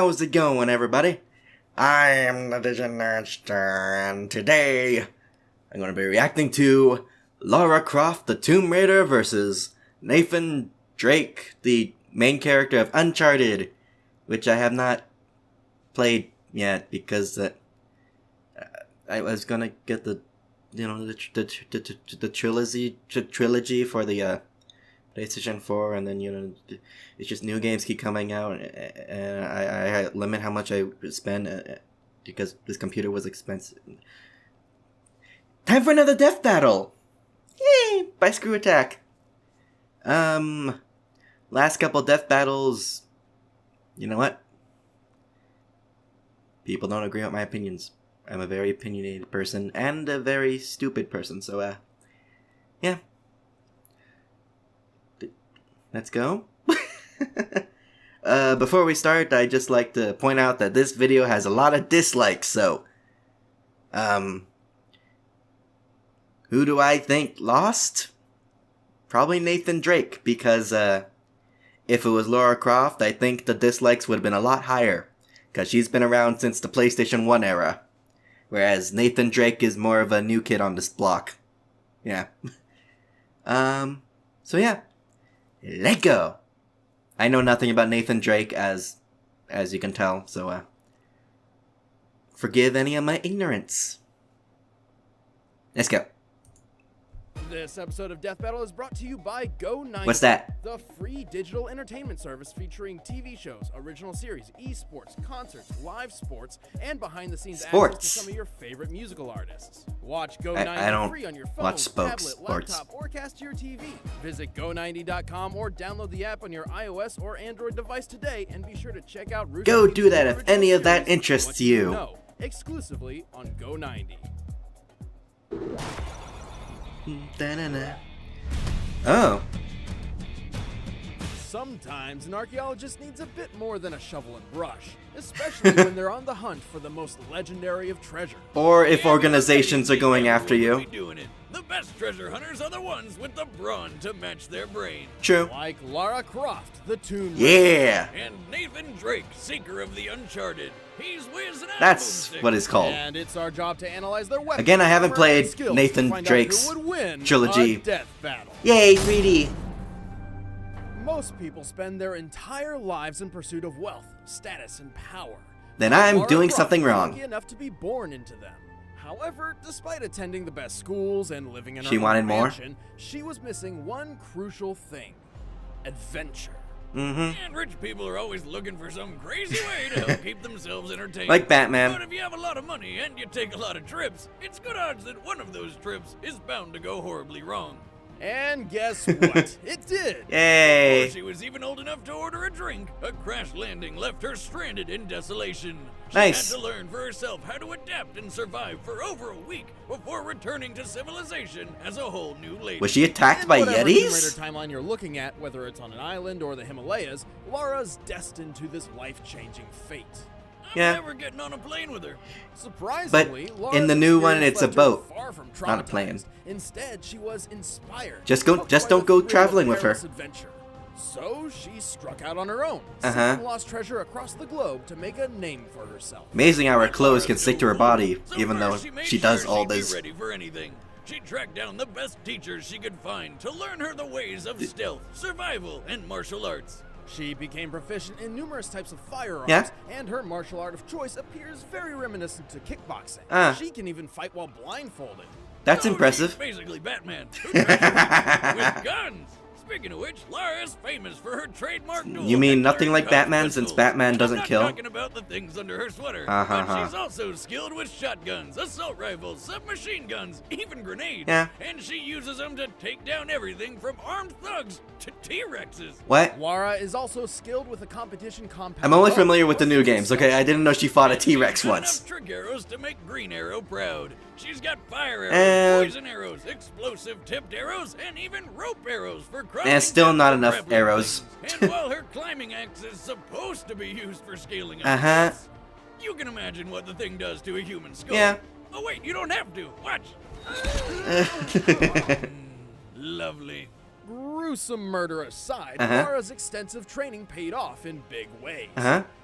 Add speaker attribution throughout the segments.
Speaker 1: How's it going, everybody? I am the Diginerdster, and today I'm going to be reacting to Lara Croft, the Tomb Raider versus Nathan Drake, the main character of Uncharted, which I have not played yet because I was gonna get the trilogy for the PlayStation 4, and then it's just new games keep coming out, and I limit how much I spend because this computer was expensive. Time for another death battle! Yay! By Screw Attack. Last couple death battles, you know what? People don't agree with my opinions. I'm a very opinionated person and a very stupid person, so yeah. Let's go. Before we start, I'd just like to point out that this video has a lot of dislikes, so who do I think lost? Probably Nathan Drake, because if it was Lara Croft, I think the dislikes would have been a lot higher, because she's been around since the PlayStation 1 era, whereas Nathan Drake is more of a new kid on this block. Yeah. So yeah. Let go! I know nothing about Nathan Drake, as you can tell, so, forgive any of my ignorance. Let's go.
Speaker 2: This episode of Death Battle is brought to you by Go90.
Speaker 1: What's that?
Speaker 2: The free digital entertainment service featuring TV shows, original series, esports, concerts, live sports, and behind-the-scenes access to some of your favorite musical artists. Watch Go90 free on your phone, tablet, laptop, or cast to your TV. Visit Go90.com or download the app on your iOS or Android device today, and be sure to check out
Speaker 1: Go do that if any of that interests you.
Speaker 2: Exclusively on Go90.
Speaker 1: Oh.
Speaker 2: Sometimes an archaeologist needs a bit more than a shovel and brush, especially when they're on the hunt for the most legendary of treasure.
Speaker 1: Or if organizations are going after you.
Speaker 3: The best treasure hunters are the ones with the brawn to match their brain.
Speaker 1: True.
Speaker 2: Like Lara Croft, the Tomb Raider.
Speaker 1: Yeah.
Speaker 3: And Nathan Drake, seeker of the Uncharted. He's whizzing out.
Speaker 1: That's what it's called.
Speaker 2: And it's our job to analyze their weapons.
Speaker 1: Again, I haven't played Nathan Drake's trilogy.
Speaker 2: Death battle.
Speaker 1: Yay, 3D.
Speaker 2: Most people spend their entire lives in pursuit of wealth, status, and power.
Speaker 1: Then I'm
Speaker 2: Lara
Speaker 1: doing
Speaker 2: Croft
Speaker 1: something
Speaker 2: was
Speaker 1: wrong.
Speaker 2: lucky enough to be born into them. However, despite attending the best schools and living in her
Speaker 1: She wanted
Speaker 2: own
Speaker 1: more?
Speaker 2: mansion, she was missing one crucial thing: adventure.
Speaker 1: Mm-hmm.
Speaker 3: And rich people are always looking for some crazy way to help keep themselves entertained.
Speaker 1: Like Batman.
Speaker 3: But if you have a lot of money and you take a lot of trips, it's good odds that one of those trips is bound to go horribly wrong.
Speaker 2: And guess what? It did!
Speaker 1: Yay!
Speaker 3: Before she was even old enough to order a drink, a crash landing left her stranded in desolation. She
Speaker 1: Nice.
Speaker 3: had to learn for herself how to adapt and survive for over a week before returning to civilization as a whole new lady.
Speaker 1: Was she attacked by
Speaker 2: Whatever Tomb Raider
Speaker 1: Yetis?
Speaker 2: timeline you're looking at, whether it's on an island or the Himalayas, Lara's destined to this life-changing fate.
Speaker 1: Yeah.
Speaker 3: I'm never getting on a plane with her.
Speaker 2: Surprisingly,
Speaker 1: But
Speaker 2: Lara's
Speaker 1: in the new one,
Speaker 2: experience
Speaker 1: it's a
Speaker 2: left her
Speaker 1: boat,
Speaker 2: far from
Speaker 1: not a plane.
Speaker 2: traumatized. Instead, she was inspired.
Speaker 1: Just
Speaker 2: Up by
Speaker 1: don't
Speaker 2: the
Speaker 1: go
Speaker 2: thrill
Speaker 1: traveling
Speaker 2: of
Speaker 1: with her.
Speaker 2: perilous adventure. So she struck out on her own,
Speaker 1: Uh-huh.
Speaker 2: seeking lost treasure across the globe to make a name for herself.
Speaker 1: Amazing how her clothes can stick to her body,
Speaker 3: So
Speaker 1: even though
Speaker 3: first made
Speaker 1: she does
Speaker 3: sure
Speaker 1: all
Speaker 3: she'd be
Speaker 1: this.
Speaker 3: ready for anything. She tracked down the best teachers she could find to learn her the ways of stealth, survival, and martial arts.
Speaker 2: She became proficient in numerous types of firearms,
Speaker 1: Yeah.
Speaker 2: and her martial art of choice appears very reminiscent to kickboxing. She can even fight while blindfolded.
Speaker 1: That's
Speaker 3: So
Speaker 1: impressive.
Speaker 3: she's basically Batman. Who treasures with guns. Speaking of which, Lara is famous for her trademark dual
Speaker 1: You mean
Speaker 3: Hector
Speaker 1: nothing like
Speaker 3: Cubs
Speaker 1: Batman,
Speaker 3: pistols.
Speaker 1: since Batman doesn't
Speaker 3: I'm
Speaker 1: kill?
Speaker 3: not talking about the things under her sweater, but she's also skilled with shotguns, assault rifles, submachine guns, even grenades.
Speaker 1: Yeah.
Speaker 3: And she uses them to take down everything from armed thugs to T-Rexes.
Speaker 1: What?
Speaker 2: Lara is also skilled with a competition compound.
Speaker 1: I'm only
Speaker 2: bow,
Speaker 1: familiar with the new
Speaker 2: plus
Speaker 1: games, okay? I didn't know she fought a T-Rex
Speaker 3: She's got
Speaker 1: once.
Speaker 3: enough trick arrows to make Green Arrow proud. She's got fire arrows, poison arrows, explosive tipped arrows, and even rope arrows for crossing.
Speaker 1: And still not
Speaker 3: difficult
Speaker 1: enough
Speaker 3: grappling
Speaker 1: arrows.
Speaker 3: things. And while her climbing axe is supposed to be used for scaling up, you can imagine what the thing does to a human skull.
Speaker 1: Yeah.
Speaker 3: Oh wait, you don't have to. Watch. Lovely.
Speaker 2: gruesome murder aside, Lara's extensive training paid off in big ways.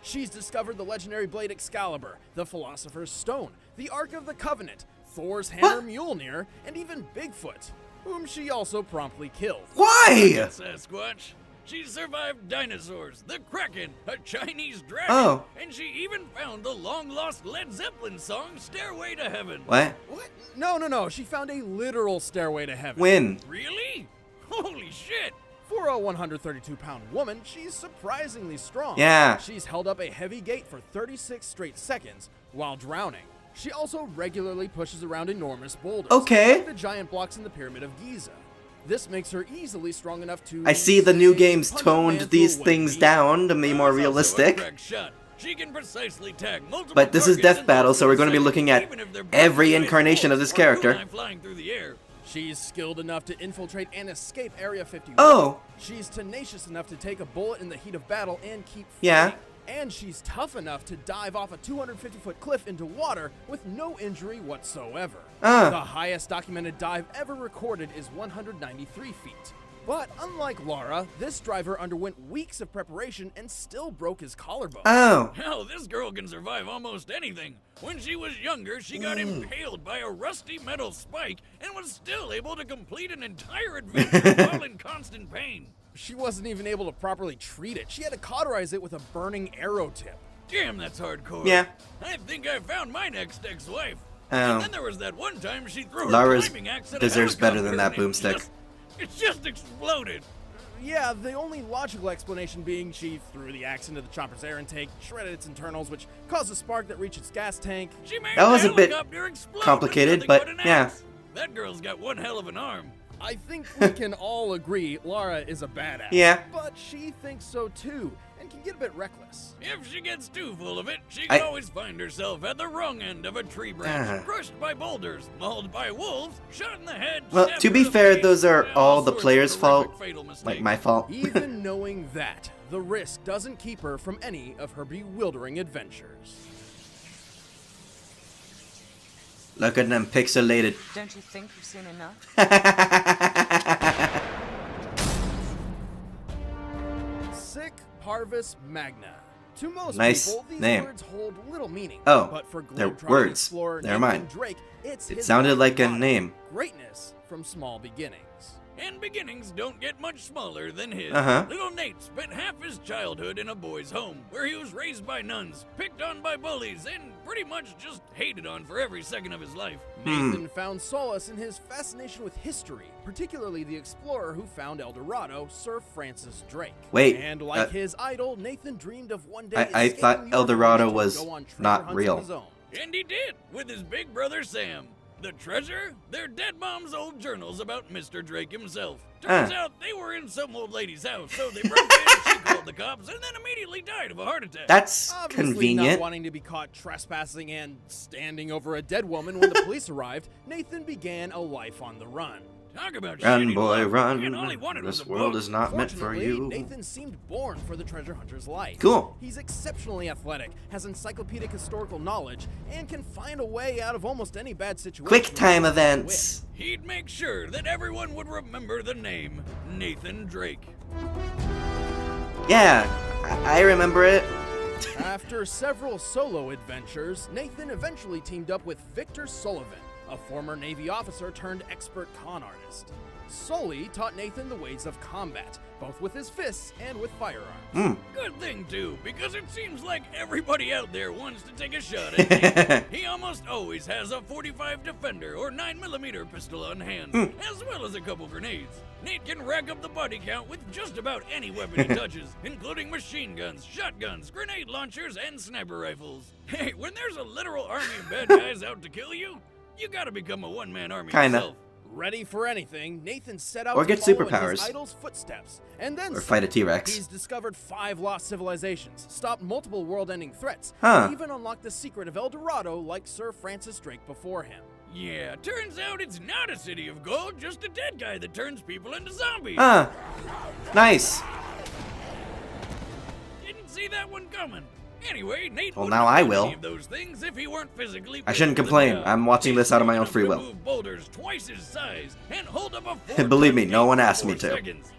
Speaker 2: She's discovered the legendary blade Excalibur, the Philosopher's Stone, the Ark of the Covenant, Thor's hammer Mjolnir, and even Bigfoot, whom she also promptly killed.
Speaker 1: Why?
Speaker 3: Sasquatch. She survived dinosaurs, the Kraken, a Chinese dragon, and she even found the long-lost Led Zeppelin song Stairway to Heaven.
Speaker 1: What?
Speaker 2: What? No. She found a literal stairway to heaven.
Speaker 1: When?
Speaker 3: Really? Holy shit!
Speaker 2: For a 132-pound woman, she's surprisingly strong.
Speaker 1: Yeah.
Speaker 2: She's held up a heavy gate for 36 straight seconds while drowning. She also regularly pushes around enormous boulders, like the giant blocks in the Pyramid of Giza. This makes her easily strong enough to...
Speaker 1: I see the new games toned these things down to be more realistic.
Speaker 3: She can precisely tag multiple
Speaker 1: But this is Death Battle, so we're going to be looking at every incarnation of this character.
Speaker 2: She's skilled enough to infiltrate and escape Area 51.
Speaker 1: Oh.
Speaker 2: She's tenacious enough to take a bullet in the heat of battle and keep fighting.
Speaker 1: Yeah.
Speaker 2: And she's tough enough to dive off a 250-foot cliff into water with no injury whatsoever. The highest documented dive ever recorded is 193 feet. But unlike Lara, this driver underwent weeks of preparation and still broke his collarbone.
Speaker 1: Oh.
Speaker 3: Hell, this girl can survive almost anything. When she was younger, she got impaled by a rusty metal spike and was still able to complete an entire adventure while in constant pain.
Speaker 2: She wasn't even able to properly treat it. She had to cauterize it with a burning arrow tip.
Speaker 3: Damn, that's hardcore.
Speaker 1: Yeah.
Speaker 3: I think I found my next ex-wife. And then there was that one time she threw
Speaker 1: Lara's
Speaker 3: her climbing axe at
Speaker 1: deserves
Speaker 3: a
Speaker 1: better than that
Speaker 3: helicopter and
Speaker 1: boomstick.
Speaker 3: It just exploded.
Speaker 2: Yeah, the only logical explanation being she threw the axe into the chopper's air intake, shredded its internals, which caused a spark that reached its gas tank.
Speaker 1: That was a bit complicated, but yeah.
Speaker 3: That girl's got one hell of an arm.
Speaker 2: I think we can all agree Lara is a badass.
Speaker 1: Yeah.
Speaker 2: But she thinks so too, and can get a bit reckless.
Speaker 3: If she gets too full of it, she can always find herself at the wrong end of a tree branch, crushed by boulders, mauled by wolves, shot in the head.
Speaker 1: Well, to be fair, those are all the players' fault, like my fault.
Speaker 2: Even knowing that, the risk doesn't keep her from any of her bewildering adventures.
Speaker 1: Look at them pixelated.
Speaker 4: Don't you think you've seen enough?
Speaker 2: Sic Parvis Magna. To most
Speaker 1: Nice
Speaker 2: people, these
Speaker 1: name.
Speaker 2: words hold little meaning.
Speaker 1: Oh,
Speaker 2: but for
Speaker 1: they're
Speaker 2: globetrotting
Speaker 1: words.
Speaker 2: explorer
Speaker 1: Never
Speaker 2: Nathan
Speaker 1: mind.
Speaker 2: Drake, it's
Speaker 1: It
Speaker 2: his
Speaker 1: sounded like a
Speaker 2: motto,
Speaker 1: name.
Speaker 2: Greatness from small beginnings.
Speaker 3: And beginnings don't get much smaller than his.
Speaker 1: Uh-huh.
Speaker 3: Little Nate spent half his childhood in a boys' home, where he was raised by nuns, picked on by bullies, and pretty much just hated on for every second of his life.
Speaker 2: Nathan found solace in his fascination with history, particularly the explorer who found El Dorado, Sir Francis Drake.
Speaker 1: Wait,
Speaker 2: And like his idol, Nathan dreamed of one day
Speaker 1: I
Speaker 2: escaping
Speaker 1: thought
Speaker 2: the
Speaker 1: El Dorado
Speaker 2: Arctic
Speaker 1: was
Speaker 2: to go on treasure
Speaker 1: not
Speaker 2: hunts
Speaker 1: real.
Speaker 2: of his own.
Speaker 3: And he did, with his big brother Sam. The treasure? Their dead mom's old journals about Mr. Drake himself. Turns out they were in some old lady's house, so they broke in, she called the cops, and then immediately died of a heart attack.
Speaker 1: That's
Speaker 2: Obviously
Speaker 1: convenient.
Speaker 2: not wanting to be caught trespassing and standing over a dead woman when the police arrived, Nathan began a life on the run.
Speaker 3: Talk about
Speaker 1: Run,
Speaker 3: shitty
Speaker 1: boy,
Speaker 3: luck.
Speaker 1: run.
Speaker 3: And all he wanted was
Speaker 1: This
Speaker 3: a
Speaker 1: world
Speaker 3: boat.
Speaker 1: is not meant for
Speaker 2: Fortunately,
Speaker 1: you.
Speaker 2: Nathan seemed born for the treasure hunter's life.
Speaker 1: Cool.
Speaker 2: He's exceptionally athletic, has encyclopedic historical knowledge, and can find a way out of almost any bad situation.
Speaker 1: Quick time events.
Speaker 3: He'd make sure that everyone would remember the name Nathan Drake.
Speaker 1: Yeah, I remember it.
Speaker 2: After several solo adventures, Nathan eventually teamed up with Victor Sullivan, a former Navy officer turned expert con artist. Sully taught Nathan the ways of combat, both with his fists and with firearms.
Speaker 3: Good thing, too, because it seems like everybody out there wants to take a shot at Nate. He almost always has a .45 Defender or 9mm pistol on hand, as well as a couple grenades. Nate can rack up the body count with just about any weapon he touches, including machine guns, shotguns, grenade launchers, and sniper rifles. Hey, when there's a literal army of bad guys out to kill you, you gotta become a one-man army yourself.
Speaker 2: Ready for anything, Nathan set out
Speaker 1: Or
Speaker 2: to
Speaker 1: get
Speaker 2: follow in
Speaker 1: superpowers.
Speaker 2: his idol's footsteps, and then
Speaker 1: Or fight a T-Rex.
Speaker 2: He's discovered 5 lost civilizations, stopped multiple world-ending threats,
Speaker 1: Huh.
Speaker 2: and even unlocked the secret of El Dorado like Sir Francis Drake before him.
Speaker 3: Yeah, turns out it's not a city of gold, just a dead guy that turns people into zombies.
Speaker 1: Nice.
Speaker 3: Didn't see that one coming. Anyway, Nate
Speaker 1: Well, now I will.
Speaker 3: of those things if he weren't physically
Speaker 1: I shouldn't
Speaker 3: fit for the
Speaker 1: complain.
Speaker 3: job.
Speaker 1: I'm watching this out of my own free will.
Speaker 3: Remove boulders twice his size and hold up a
Speaker 1: Believe me,
Speaker 3: 4-ton
Speaker 1: no one
Speaker 3: gate
Speaker 1: asked
Speaker 3: for
Speaker 1: me
Speaker 3: 4
Speaker 1: to.
Speaker 3: seconds.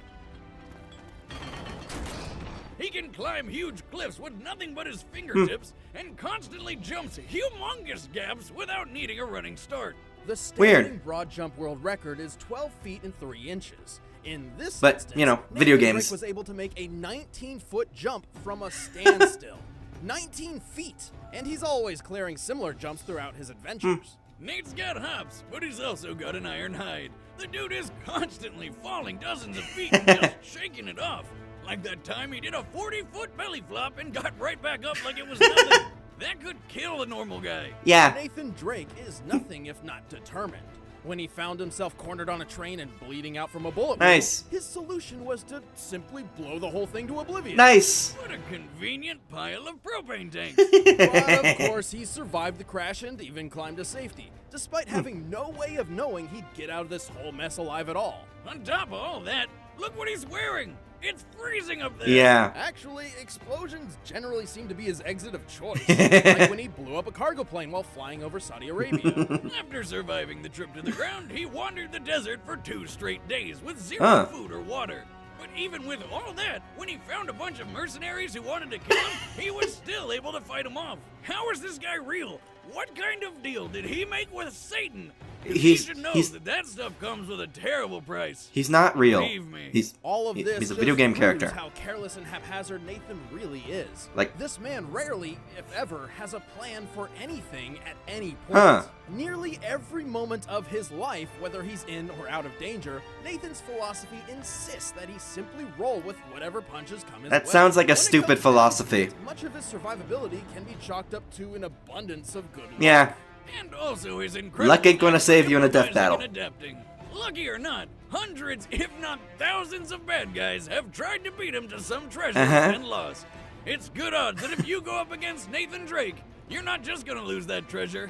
Speaker 3: He can climb huge cliffs with nothing but his fingertips and constantly jumps humongous gaps without needing a running start.
Speaker 2: The
Speaker 1: Weird.
Speaker 2: standing broad jump world record is 12 feet and 3 inches. In this
Speaker 1: But,
Speaker 2: instance,
Speaker 1: you know, video
Speaker 2: Nathan
Speaker 1: games.
Speaker 2: Drake was able to make a 19-foot jump from a standstill. 19 feet! And he's always clearing similar jumps throughout his adventures.
Speaker 3: Nate's got hops, but he's also got an iron hide. The dude is constantly falling dozens of feet and just shaking it off. Like that time he did a 40-foot belly flop and got right back up like it was nothing. That could kill a normal guy.
Speaker 1: Yeah.
Speaker 2: Nathan Drake is nothing if not determined. When he found himself cornered on a train and bleeding out from a bullet wound,
Speaker 1: Nice.
Speaker 2: his solution was to simply blow the whole thing to oblivion.
Speaker 1: Nice.
Speaker 3: What a convenient pile of propane tanks.
Speaker 2: But of course, he survived the crash and even climbed to safety, despite having no way of knowing he'd get out of this whole mess alive at all.
Speaker 3: On top of all that, look what he's wearing. It's freezing up there.
Speaker 1: Yeah.
Speaker 2: Actually, explosions generally seem to be his exit of choice, like when he blew up a cargo plane while flying over Saudi Arabia.
Speaker 3: After surviving the trip to the ground, he wandered the desert for 2 straight days with zero food or water. But even with all that, when he found a bunch of mercenaries who wanted to kill him, he was still able to fight them off. How is this guy real? What kind of deal did he make with Satan? He should know that stuff comes with a terrible price.
Speaker 1: He's not real.
Speaker 3: Believe me.
Speaker 1: He's
Speaker 2: All of this
Speaker 1: he's a
Speaker 2: just
Speaker 1: video game
Speaker 2: proves
Speaker 1: character.
Speaker 2: how careless and haphazard Nathan really is.
Speaker 1: Like-
Speaker 2: this man rarely, if ever, has a plan for anything at any point. Nearly every moment of his life, whether he's in or out of danger, Nathan's philosophy insists that he simply roll with whatever punches come his way.
Speaker 1: That sounds like a
Speaker 2: When it
Speaker 1: stupid
Speaker 2: comes down to
Speaker 1: philosophy.
Speaker 2: it, much of his survivability can be chalked up to an abundance of good luck.
Speaker 1: Yeah.
Speaker 3: And also his incredible
Speaker 1: Luck ain't gonna save you in a death
Speaker 3: improvising
Speaker 1: battle.
Speaker 3: and adapting. Lucky or not, hundreds, if not thousands of bad guys have tried to beat him to some treasure and lost. It's good odds that if you go up against Nathan Drake, you're not just gonna lose that treasure,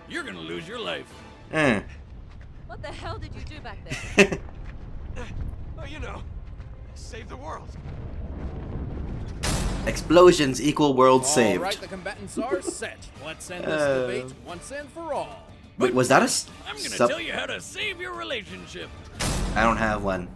Speaker 3: you're gonna lose your life.
Speaker 4: What the hell did you do back there?
Speaker 5: Oh, you know, save the world.
Speaker 1: Explosions equal world saved.
Speaker 2: All right, the combatants are set. Let's end this debate once and for all.
Speaker 1: Wait, was that a
Speaker 3: I'm gonna tell you how to save your relationship.
Speaker 1: I don't have one.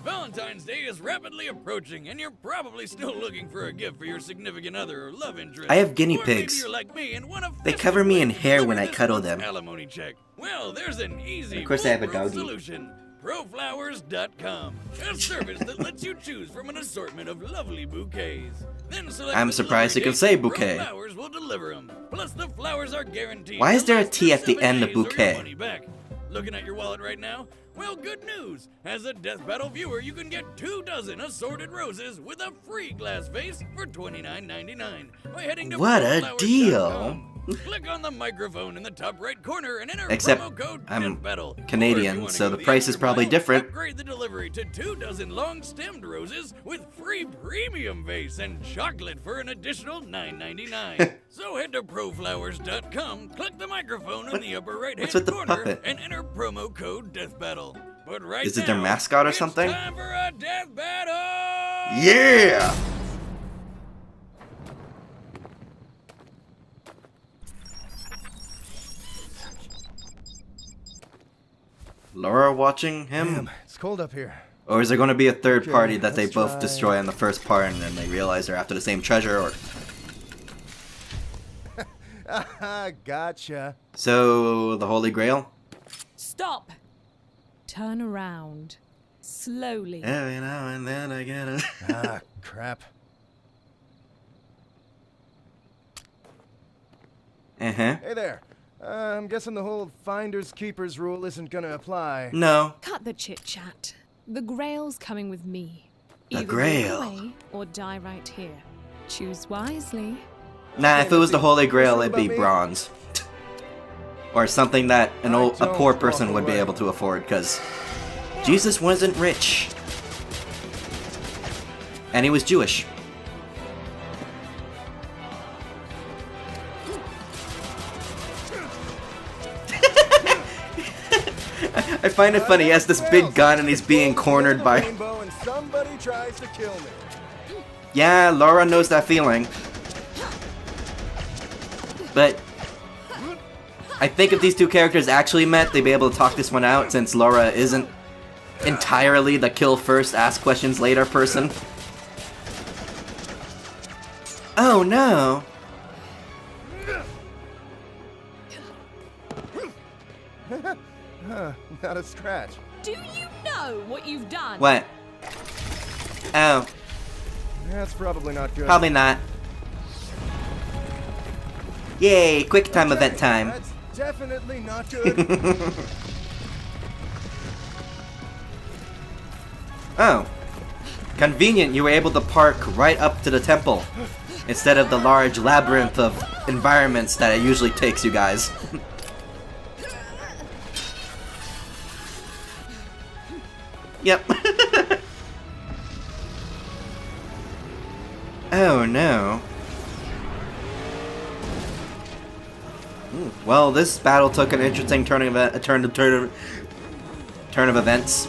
Speaker 3: Valentine's Day is rapidly approaching, and you're probably still looking for a gift for your significant other or love interest.
Speaker 1: I have guinea
Speaker 3: Or maybe
Speaker 1: pigs.
Speaker 3: you're like me and want a
Speaker 1: They
Speaker 3: festive
Speaker 1: cover me
Speaker 3: way
Speaker 1: in
Speaker 3: to
Speaker 1: hair when
Speaker 3: deliver
Speaker 1: I
Speaker 3: this
Speaker 1: cuddle
Speaker 3: month's
Speaker 1: them.
Speaker 3: alimony check. Well, there's an easy,
Speaker 1: Of course I have a
Speaker 3: foolproof
Speaker 1: doggy.
Speaker 3: solution. ProFlowers.com, a service that lets you choose from an assortment of lovely bouquets. Then select
Speaker 1: I'm
Speaker 3: the
Speaker 1: surprised
Speaker 3: delivery
Speaker 1: you can
Speaker 3: date,
Speaker 1: say
Speaker 3: and
Speaker 1: bouquet.
Speaker 3: ProFlowers will deliver them. Plus, the flowers are guaranteed.
Speaker 1: Why is
Speaker 3: to
Speaker 1: there a
Speaker 3: last
Speaker 1: T
Speaker 3: for
Speaker 1: at the
Speaker 3: 7
Speaker 1: end of
Speaker 3: days or your
Speaker 1: bouquet?
Speaker 3: money back. Looking at your wallet right now? Well, good news. As a Death Battle viewer, you can get 2 dozen assorted roses with a free glass vase for $29.99 by heading to
Speaker 1: What a
Speaker 3: ProFlowers.com.
Speaker 1: deal.
Speaker 3: Click on the microphone in the top right corner and enter
Speaker 1: Except
Speaker 3: promo code
Speaker 1: I'm
Speaker 3: DeathBattle. Or if
Speaker 1: Canadian,
Speaker 3: you wanna
Speaker 1: so
Speaker 3: go
Speaker 1: the price is
Speaker 3: extra
Speaker 1: probably
Speaker 3: mile,
Speaker 1: different.
Speaker 3: Upgrade the delivery to 2 dozen long-stemmed roses with free premium vase and chocolate for an additional $9.99. So head to ProFlowers.com, click the microphone in the upper right-hand
Speaker 1: What's with the
Speaker 3: corner,
Speaker 1: puppet?
Speaker 3: and enter promo code DeathBattle. But right
Speaker 1: Is it their
Speaker 3: now,
Speaker 1: mascot or
Speaker 3: it's
Speaker 1: something?
Speaker 3: time for a death battle!
Speaker 1: Yeah! Laura watching him?
Speaker 5: Damn, it's cold up here.
Speaker 1: Or is there going to be a third
Speaker 5: Okay,
Speaker 1: party that they
Speaker 5: let's
Speaker 1: both
Speaker 5: try-
Speaker 1: destroy on the first part and then they realize they're after the same treasure? Or
Speaker 5: Gotcha.
Speaker 1: so the Holy Grail?
Speaker 4: Stop! Turn around. Slowly.
Speaker 1: Every now and then I get a...
Speaker 5: Ah, crap.
Speaker 1: Uh-huh.
Speaker 5: Hey there. I'm guessing the whole finders keepers rule isn't gonna apply.
Speaker 1: No.
Speaker 4: Cut the chit-chat. The Grail's coming with me.
Speaker 1: The
Speaker 4: Either
Speaker 1: Grail.
Speaker 4: walk away or die right here. Choose wisely.
Speaker 1: Nah, if it was the Holy Grail,
Speaker 5: What's
Speaker 1: it'd
Speaker 5: it
Speaker 1: be
Speaker 5: about me?
Speaker 1: bronze. Or something that a
Speaker 5: don't
Speaker 1: poor
Speaker 5: walk
Speaker 1: person would be
Speaker 5: away.
Speaker 1: able to afford, because Jesus wasn't rich. And he was Jewish. I find it funny, he has this big gun and he's being cornered by...
Speaker 5: Rainbow and somebody tries to kill me.
Speaker 1: Yeah, Laura knows that feeling. But I think if these two characters actually met, they'd be able to talk this one out, since Lara isn't entirely the kill first, ask questions later person. Oh no!
Speaker 5: Not a scratch.
Speaker 4: Do you know what you've done?
Speaker 1: What? Oh,
Speaker 5: That's probably not good.
Speaker 1: probably not. Yay, quick time event time.
Speaker 5: That's definitely not good.
Speaker 1: Oh. Convenient, you were able to park right up to the temple, instead of the large labyrinth of environments that it usually takes you guys. Yep. Oh no. Well, this battle took an interesting turn of events.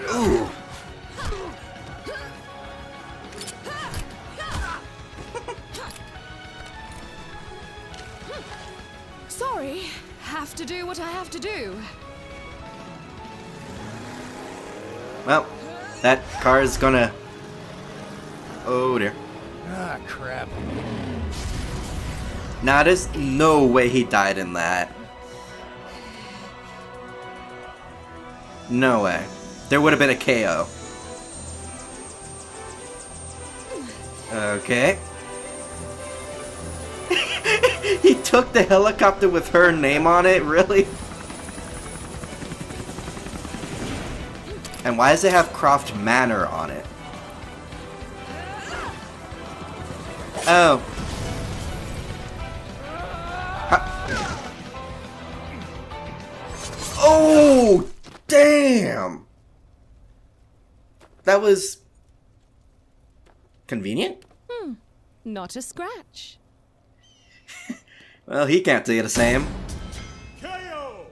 Speaker 1: Ooh.
Speaker 4: Sorry, have to do what I have to do.
Speaker 1: Well, that car is gonna... Oh dear.
Speaker 5: Ah, crap.
Speaker 1: Nah, there's no way he died in that. No way. There would have been a KO. Okay. He took the helicopter with her name on it, really? And why does it have Croft Manor on it? Oh. Oh, damn! That was... convenient?
Speaker 4: Not a scratch.
Speaker 1: Well, he can't say the same.
Speaker 3: KO!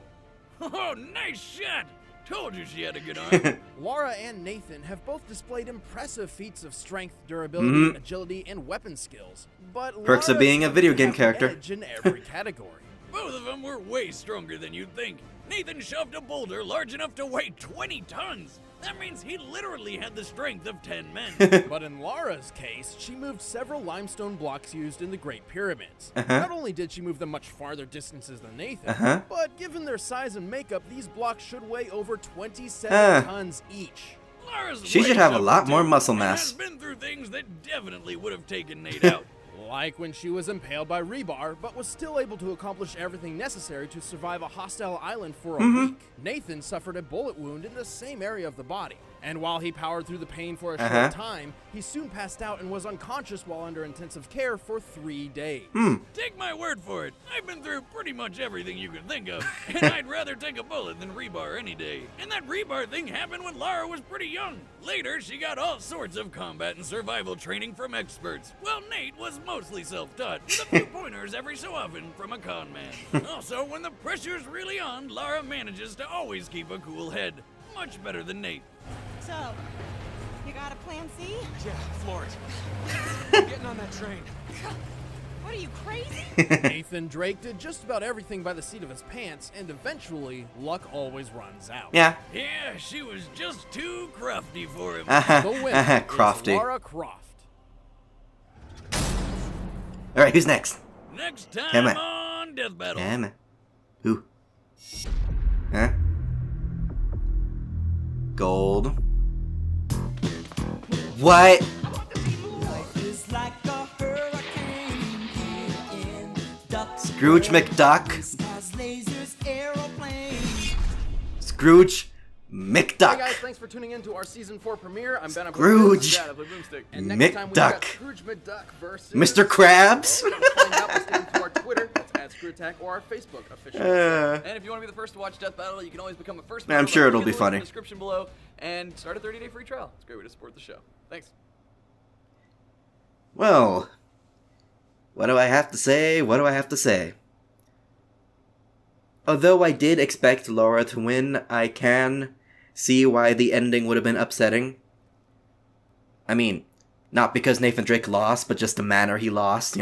Speaker 3: Oh, nice shot! Told you she had a good arm.
Speaker 2: Lara and Nathan have both displayed impressive feats of strength, durability, agility, and weapon skills. But
Speaker 1: Perks of
Speaker 2: Lara
Speaker 1: being a
Speaker 2: seems
Speaker 1: video
Speaker 2: to
Speaker 1: game
Speaker 2: have an
Speaker 1: character.
Speaker 2: edge in every category.
Speaker 3: Both of them were way stronger than you'd think. Nathan shoved a boulder large enough to weigh 20 tons. That means he literally had the strength of 10 men.
Speaker 2: But in Lara's case, she moved several limestone blocks used in the Great Pyramids. Not only did she move them much farther distances than Nathan, but given their size and makeup, these blocks should weigh over 27 tons each.
Speaker 3: Lara's
Speaker 1: She should
Speaker 3: way
Speaker 1: have a
Speaker 3: tougher,
Speaker 1: lot more
Speaker 3: too,
Speaker 1: muscle
Speaker 3: and
Speaker 1: mass.
Speaker 3: has been through things that definitely would have taken Nate out.
Speaker 2: Like when she was impaled by rebar, but was still able to accomplish everything necessary to survive a hostile island for a week. Nathan suffered a bullet wound in the same area of the body. And while he powered through the pain for a short time, he soon passed out and was unconscious while under intensive care for 3 days.
Speaker 3: Take my word for it. I've been through pretty much everything you could think of, and I'd rather take a bullet than rebar any day. And that rebar thing happened when Lara was pretty young. Later, she got all sorts of combat and survival training from experts. Well, Nate was mostly self-taught, with a few pointers every so often from a con man. Also, when the pressure's really on, Lara manages to always keep a cool head. Much better than Nate.
Speaker 6: So, you got a plan C?
Speaker 5: Yeah, floor it. I'm getting on that train.
Speaker 6: What are you, crazy?
Speaker 2: Nathan Drake did just about everything by the seat of his pants, and eventually, luck always runs out.
Speaker 1: Yeah.
Speaker 3: Yeah, she was just too crafty for him.
Speaker 2: The winner
Speaker 1: Crofty.
Speaker 2: is Lara Croft.
Speaker 1: Alright, who's next?
Speaker 3: Next
Speaker 1: Come
Speaker 3: time
Speaker 1: on.
Speaker 3: on Death Battle.
Speaker 1: Damn it. Who? Huh? Gold. What? Scrooge McDuck. Scrooge McDuck.
Speaker 2: Hey guys, thanks for tuning in to our season 4 premiere. I'm Ben.
Speaker 1: Scrooge
Speaker 2: And next time we got
Speaker 1: McDuck.
Speaker 2: Scrooge McDuck versus
Speaker 1: Mr. Krabs.
Speaker 2: Find out by staying to our Twitter, that's @ScrewAttack, or our Facebook official.
Speaker 7: And if you want to be the first to watch Death Battle, you can always become a first member.
Speaker 1: I'm sure
Speaker 7: by
Speaker 1: it'll
Speaker 7: clicking
Speaker 1: be
Speaker 7: the link
Speaker 1: funny.
Speaker 7: in the description below and start a 30-day free trial. It's a great way to support the show. Thanks.
Speaker 1: Well, what do I have to say? What do I have to say? although I did expect Laura to win, I can see why the ending would have been upsetting. I mean, not because Nathan Drake lost, but just the manner he lost,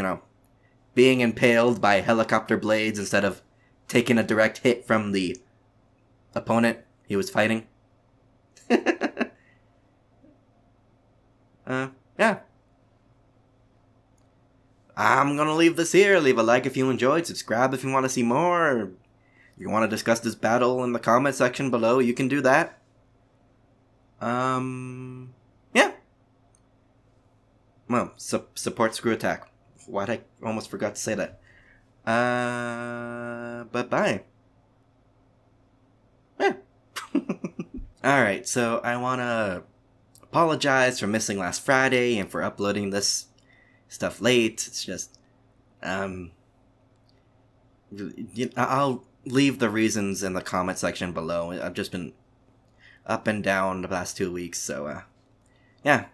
Speaker 1: being impaled by helicopter blades instead of taking a direct hit from the opponent he was fighting. Yeah. I'm gonna leave this here. Leave a like if you enjoyed, subscribe if you want to see more. If you want to discuss this battle in the comment section below, you can do that. Yeah. Well, support Screw Attack. Why'd I almost forgot to say that? But bye. Yeah. Alright, so I wanna apologize for missing last Friday and for uploading this stuff late. It's just, I'll leave the reasons in the comment section below. I've just been up and down the past 2 weeks, so, yeah.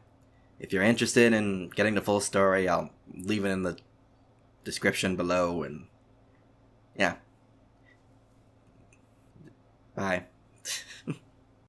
Speaker 1: If you're interested in getting the full story, I'll leave it in the description below, and, yeah. Bye.